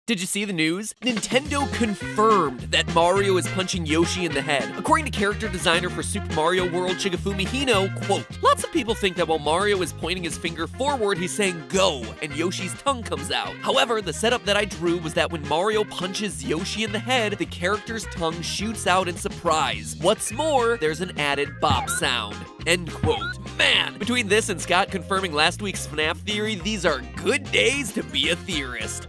Did you see the news? Nintendo confirmed that Mario is punching Yoshi in the head. According to character designer for Super Mario World, Shigefumi Hino, quote, "Lots of people think that while Mario is pointing his finger forward, he's saying go, and Yoshi's tongue comes out. However, the setup that I drew was that when Mario punches Yoshi in the head, the character's tongue shoots out in surprise. What's more, there's an added bop sound." End quote. Man, between this and Scott confirming last week's FNAF theory, these are good days to be a theorist.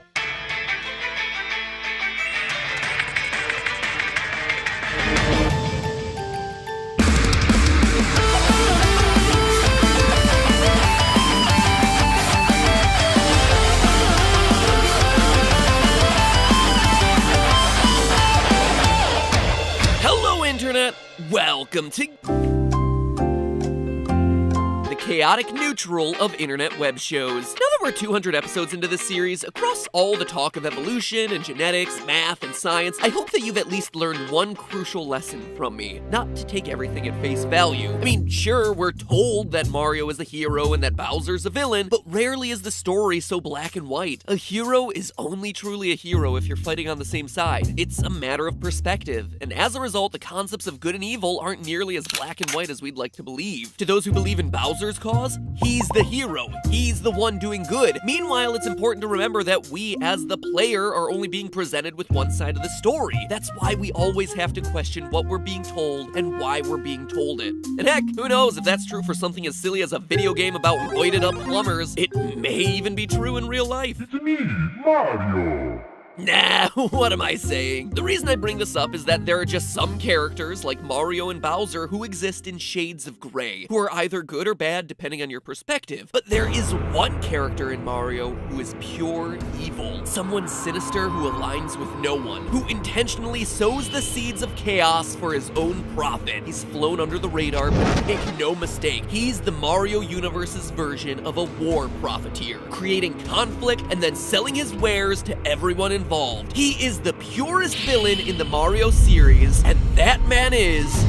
Hello, Internet! Welcome to the chaotic neutral of internet web shows. Now that we're 200 episodes into this series, across all the talk of evolution and genetics, math, and science, I hope that you've at least learned one crucial lesson from me. Not to take everything at face value. I mean, sure, we're told that Mario is the hero and that Bowser's a villain, but rarely is the story so black and white. A hero is only truly a hero if you're fighting on the same side. It's a matter of perspective, and as a result, the concepts of good and evil aren't nearly as black and white as we'd like to believe. To those who believe in Bowser's cause, he's the hero. He's the one doing good. Meanwhile, it's important to remember that we, as the player, are only being presented with one side of the story. That's why we always have to question what we're being told and why we're being told it. And heck, who knows if that's true for something as silly as a video game about roided up plumbers. It may even be true in real life. It's me, Mario! Nah, what am I saying? The reason I bring this up is that there are just some characters, like Mario and Bowser, who exist in shades of gray, who are either good or bad depending on your perspective. But there is one character in Mario who is pure evil. Someone sinister who aligns with no one, who intentionally sows the seeds of chaos for his own profit. He's flown under the radar, but make no mistake, he's the Mario universe's version of a war profiteer, creating conflict and then selling his wares to everyone involved. He is the purest villain in the Mario series, and that man is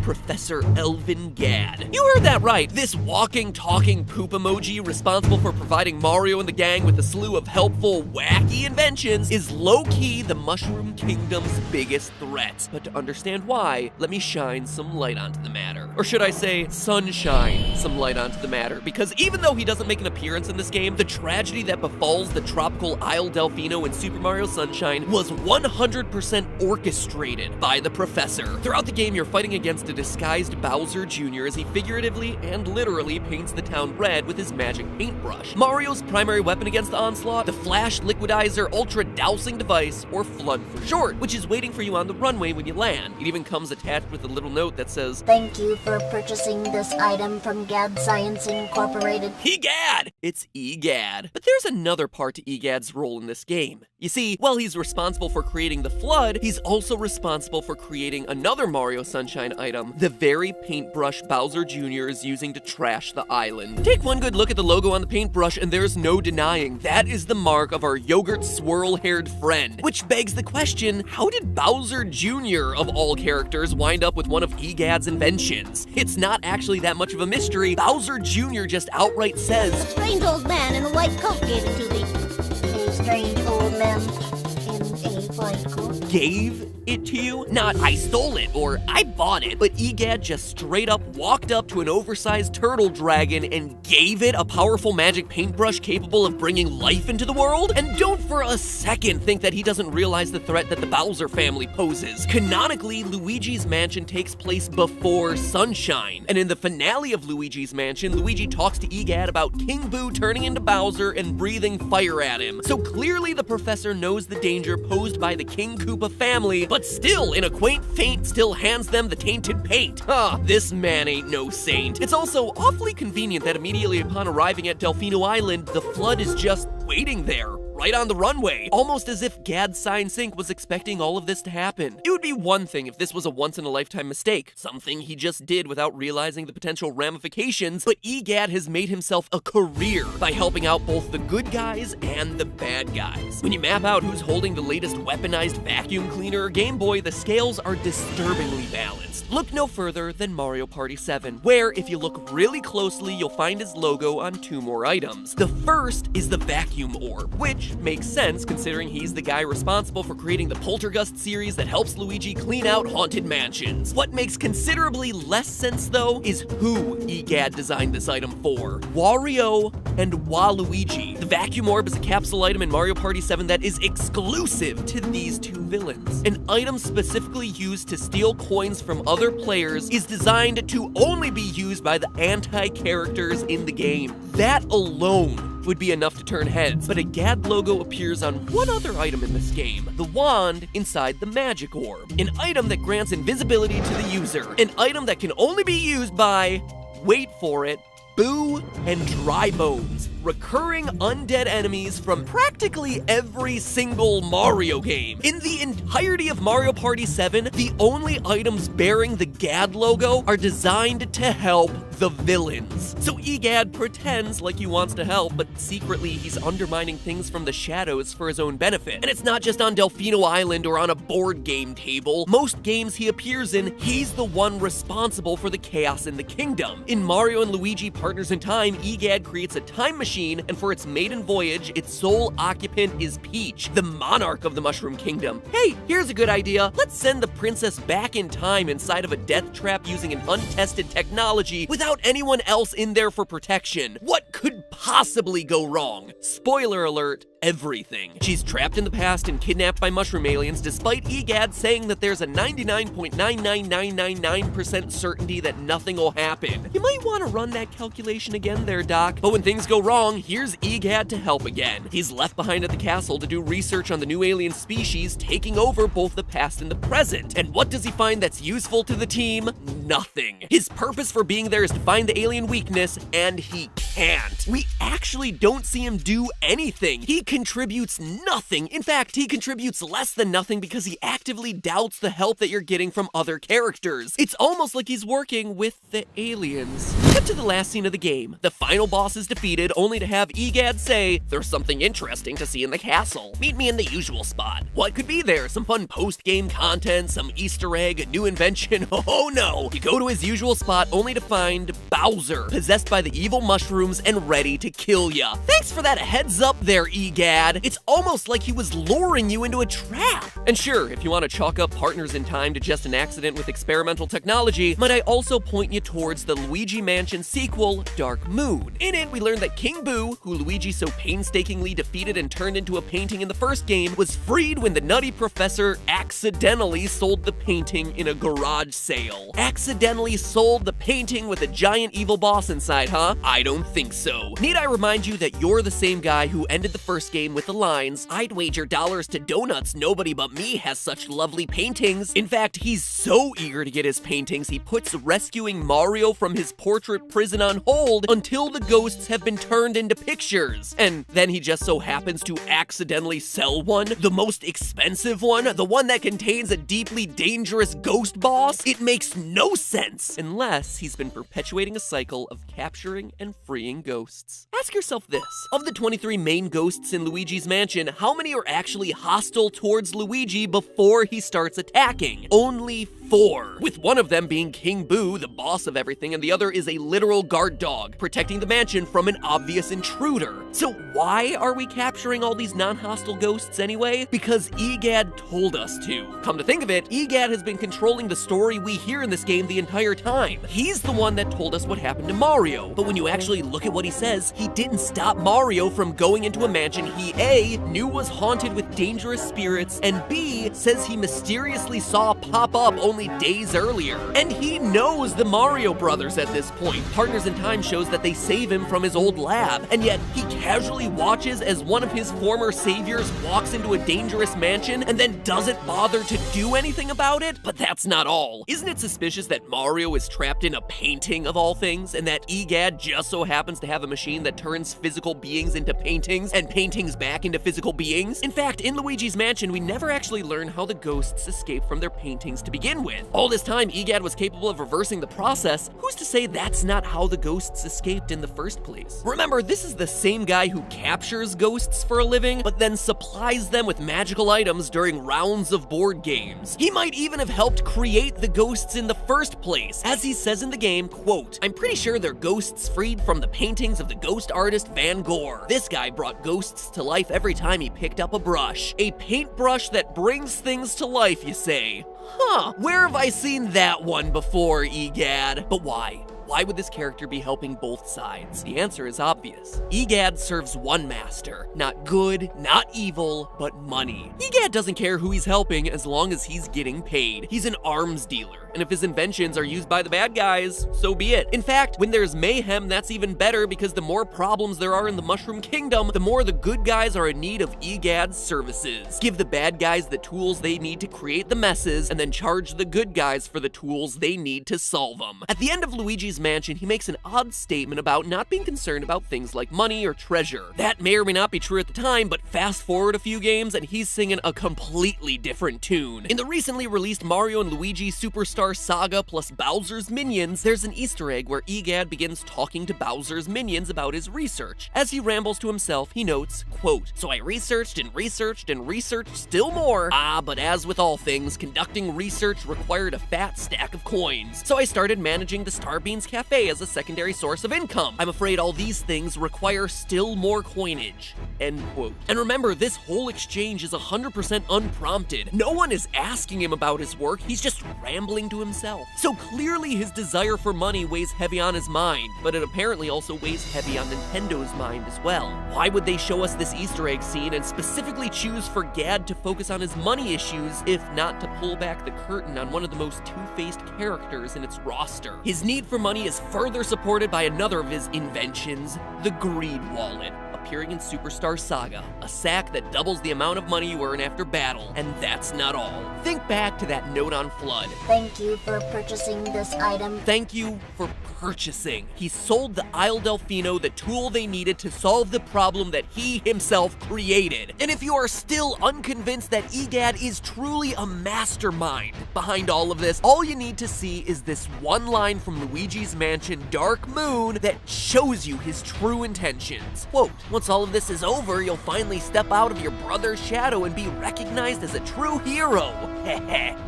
Professor Elvin Gadd. You heard that right. This walking, talking poop emoji responsible for providing Mario and the gang with a slew of helpful, wacky inventions is low-key the Mushroom Kingdom's biggest threat. But to understand why, let me shine some light onto the matter. Or should I say, sunshine some light onto the matter. Because even though he doesn't make an appearance in this game, the tragedy that befalls the tropical Isle Delfino in Super Mario Sunshine was 100% orchestrated by the Professor. Throughout the game, you're fighting against a disguised Bowser Jr. as he figuratively and literally paints the town red with his magic paintbrush. Mario's primary weapon against the onslaught, the Flash Liquidizer Ultra Dousing Device, or FLUDD for short, which is waiting for you on the runway when you land. It even comes attached with a little note that says, "Thank you for purchasing this item from Gadd Science Incorporated." EGAD! It's EGAD. But there's another part to EGAD's role in this game. You see, while he's responsible for creating the FLUDD, he's also responsible for creating another Mario Sunshine item, the very paintbrush Bowser Jr. is using to trash the island. Take one good look at the logo on the paintbrush and there's no denying that is the mark of our yogurt swirl-haired friend. Which begs the question, how did Bowser Jr. of all characters wind up with one of EGAD's inventions? It's not actually that much of a mystery. Bowser Jr. just outright says, "A strange old man in a white coat gave it to me." A strange old man in a white coat. Gave it to you? Not I stole it or I bought it, but EGAD just straight up walked up to an oversized turtle dragon and gave it a powerful magic paintbrush capable of bringing life into the world? And don't for a second think that he doesn't realize the threat that the Bowser family poses. Canonically, Luigi's Mansion takes place before Sunshine, and in the finale of Luigi's Mansion, Luigi talks to EGAD about King Boo turning into Bowser and breathing fire at him. So clearly the Professor knows the danger posed by the King Koopa family, but still, in a quaint feint, still hands them the tainted paint. This man ain't no saint. It's also awfully convenient that immediately upon arriving at Delfino Island, the FLUDD is just waiting there, right on the runway, almost as if Gadd Science Inc. was expecting all of this to happen. It would be one thing if this was a once-in-a-lifetime mistake, something he just did without realizing the potential ramifications, but EGAD has made himself a career by helping out both the good guys and the bad guys. When you map out who's holding the latest weaponized vacuum cleaner or Game Boy, the scales are disturbingly balanced. Look no further than Mario Party 7, where if you look really closely, you'll find his logo on two more items. The first is the vacuum orb, which which makes sense considering he's the guy responsible for creating the Poltergust series that helps Luigi clean out haunted mansions. What makes considerably less sense, though, is who EGAD designed this item for. Wario and Waluigi. The vacuum orb is a capsule item in Mario Party 7 that is exclusive to these two villains. An item specifically used to steal coins from other players is designed to only be used by the anti-characters in the game. That alone would be enough to turn heads, but a GAD logo appears on one other item in this game, the wand inside the magic orb. An item that grants invisibility to the user. An item that can only be used by, wait for it, Boo and Dry Bones, recurring undead enemies from practically every single Mario game. In the entirety of Mario Party 7, the only items bearing the GAD logo are designed to help the villains. So EGAD pretends like he wants to help, but secretly he's undermining things from the shadows for his own benefit. And it's not just on Delfino Island or on a board game table. Most games he appears in, he's the one responsible for the chaos in the kingdom. In Mario and Luigi Partners in Time, EGAD creates a time machine, and for its maiden voyage, its sole occupant is Peach, the monarch of the Mushroom Kingdom. Hey, here's a good idea. Let's send the princess back in time inside of a death trap using an untested technology without anyone else in there for protection. What could possibly go wrong? Spoiler alert, everything. She's trapped in the past and kidnapped by mushroom aliens, despite EGAD saying that there's a 99.99999% certainty that nothing will happen. You might want to run that calculation again there, Doc. But when things go wrong, here's EGAD to help again. He's left behind at the castle to do research on the new alien species, taking over both the past and the present. And what does he find that's useful to the team? Nothing. His purpose for being there is to find the alien weakness, and he can't. We actually don't see him do anything. He contributes nothing. In fact, he contributes less than nothing because he actively doubts the help that you're getting from other characters. It's almost like he's working with the aliens. Cut to the last scene of the game. The final boss is defeated, only to have EGAD say, "There's something interesting to see in the castle. Meet me in the usual spot." What could be there? Some fun post-game content, some Easter egg, a new invention? Oh no! You go to his usual spot only to find Bowser, possessed by the evil mushrooms and ready to kill ya. Thanks for that heads up there, EGAD. It's almost like he was luring you into a trap. And sure, if you want to chalk up Partners in Time to just an accident with experimental technology, might I also point you towards the Luigi Mansion sequel, Dark Moon. In it, we learn that King Boo, who Luigi so painstakingly defeated and turned into a painting in the first game, was freed when the Nutty Professor accidentally sold the painting in a garage sale. Accidentally sold the painting with a giant evil boss inside, huh? I don't think so. Need I remind you that you're the same guy who ended the first game with the lines, "I'd wager dollars to donuts nobody but me has such lovely paintings." In fact, he's so eager to get his paintings, he puts rescuing Mario from his portrait prison on hold until the ghosts have been turned into pictures. And then he just so happens to accidentally sell one, the most expensive one, the one that contains a deeply dangerous ghost boss. It makes no sense unless he's been perpetuating a cycle of capturing and freeing ghosts. Ask yourself this: of the 23 main ghosts in Luigi's Mansion, how many are actually hostile towards Luigi before he starts attacking? Only 4, with one of them being King Boo, the boss of everything, and the other is a literal guard dog, protecting the mansion from an obvious intruder. So why are we capturing all these non-hostile ghosts anyway? Because EGAD told us to. Come to think of it, EGAD has been controlling the story we hear in this game the entire time. He's the one that told us what happened to Mario, but when you actually look at what he says, he didn't stop Mario from going into a mansion he A, knew was haunted with dangerous spirits, and B, says he mysteriously saw pop up only days earlier. And he knows the Mario brothers at this point. Partners in Time shows that they save him from his old lab, and yet he casually watches as one of his former saviors walks into a dangerous mansion and then doesn't bother to do anything about it. But that's not all. Isn't it suspicious that Mario is trapped in a painting of all things, and that EGAD just so happens to have a machine that turns physical beings into paintings and paintings back into physical beings? In fact, in Luigi's Mansion, we never actually learn how the ghosts escape from their paintings to begin with. with. All this time, EGAD was capable of reversing the process. Who's to say that's not how the ghosts escaped in the first place? Remember, this is the same guy who captures ghosts for a living, but then supplies them with magical items during rounds of board games. He might even have helped create the ghosts in the first place. As he says in the game, quote, "I'm pretty sure they're ghosts freed from the paintings of the ghost artist Van Gogh. This guy brought ghosts to life every time he picked up a brush. A paintbrush that brings things to life, you say? Huh, where have I seen that one before, EGAD? But why? Why would this character be helping both sides? The answer is obvious. EGAD serves one master. Not good, not evil, but money. EGAD doesn't care who he's helping as long as he's getting paid. He's an arms dealer, and if his inventions are used by the bad guys, so be it. In fact, when there's mayhem, that's even better because the more problems there are in the Mushroom Kingdom, the more the good guys are in need of EGAD's services. Give the bad guys the tools they need to create the messes, and then charge the good guys for the tools they need to solve them. At the end of Luigi's Mansion, he makes an odd statement about not being concerned about things like money or treasure. That may or may not be true at the time, but fast forward a few games and he's singing a completely different tune. In the recently released Mario and Luigi Superstar Saga plus Bowser's Minions, there's an Easter egg where EGAD begins talking to Bowser's minions about his research. As he rambles to himself, he notes, quote, "So I researched and researched and researched still more. But as with all things, conducting research required a fat stack of coins. So I started managing the Starbeans Cafe as a secondary source of income. I'm afraid all these things require still more coinage." End quote. And remember, this whole exchange is 100% unprompted. No one is asking him about his work, he's just rambling to himself. So clearly his desire for money weighs heavy on his mind, but it apparently also weighs heavy on Nintendo's mind as well. Why would they show us this Easter egg scene and specifically choose for Gad to focus on his money issues, if not to pull back the curtain on one of the most two-faced characters in its roster? His need for money is further supported by another of his inventions, the Greed Wallet, appearing in Superstar Saga, a sack that doubles the amount of money you earn after battle. And that's not all. Think back to that note on Flood. Thank you for purchasing this item. Thank you for purchasing. He sold the Isle Delfino the tool they needed to solve the problem that he himself created. And if you are still unconvinced that EGAD is truly a mastermind behind all of this, all you need to see is this one line from Luigi's Mansion Dark Moon that shows you his true intentions. Quote, "Once all of this is over, you'll finally step out of your brother's shadow and be recognized as a true hero."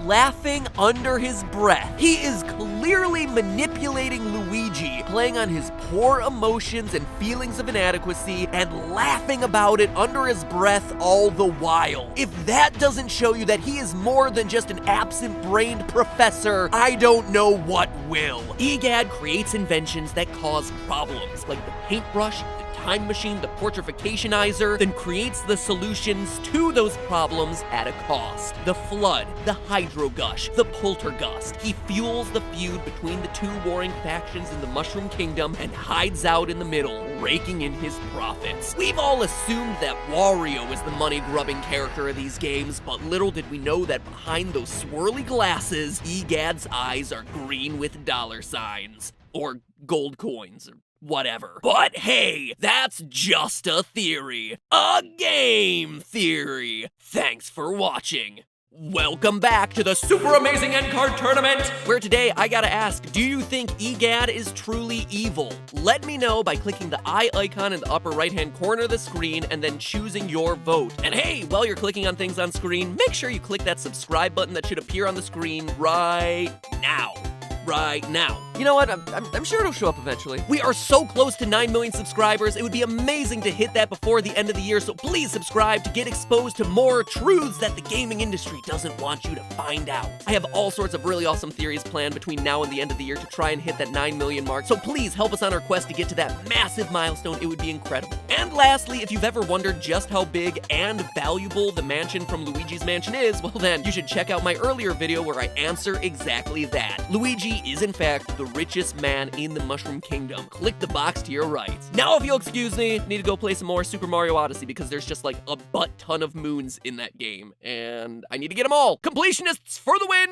Laughing under his breath. He is clearly manipulating Luigi, playing on his poor emotions and feelings of inadequacy, and laughing about it under his breath all the while. If that doesn't show you that he is more than just an absent-brained professor, I don't know what will. EGAD creates inventions that cause problems, like the paintbrush, the time machine, the portrificationizer, then creates the solutions to those problems at a cost. The Flood, the Hydro Gush, the Poltergust. He fuels the feud between the two warring factions in the Mushroom Kingdom and hides out in the middle, raking in his profits. We've all assumed that Wario is the money-grubbing character of these games, but little did we know that behind those swirly glasses, EGAD's eyes are green with dollar signs. Or gold coins, or whatever. But hey, that's just a theory. A game theory. Thanks for watching. Welcome back to the Super Amazing End Card Tournament, where today I gotta ask, do you think EGAD is truly evil? Let me know by clicking the eye icon in the upper right-hand corner of the screen and then choosing your vote. And hey, while you're clicking on things on screen, make sure you click that subscribe button that should appear on the screen right now. You know what? I'm sure it'll show up eventually. We are so close to 9 million subscribers. It would be amazing to hit that before the end of the year, so please subscribe to get exposed to more truths that the gaming industry doesn't want you to find out. I have all sorts of really awesome theories planned between now and the end of the year to try and hit that 9 million mark, so please help us on our quest to get to that massive milestone. It would be incredible. And lastly, if you've ever wondered just how big and valuable the mansion from Luigi's Mansion is, well then, you should check out my earlier video where I answer exactly that. Luigi is in fact the richest man in the Mushroom Kingdom. Click the box to your right. Now if you'll excuse me, I need to go play some more Super Mario Odyssey because there's just like a butt ton of moons in that game, and I need to get them all. Completionists for the win!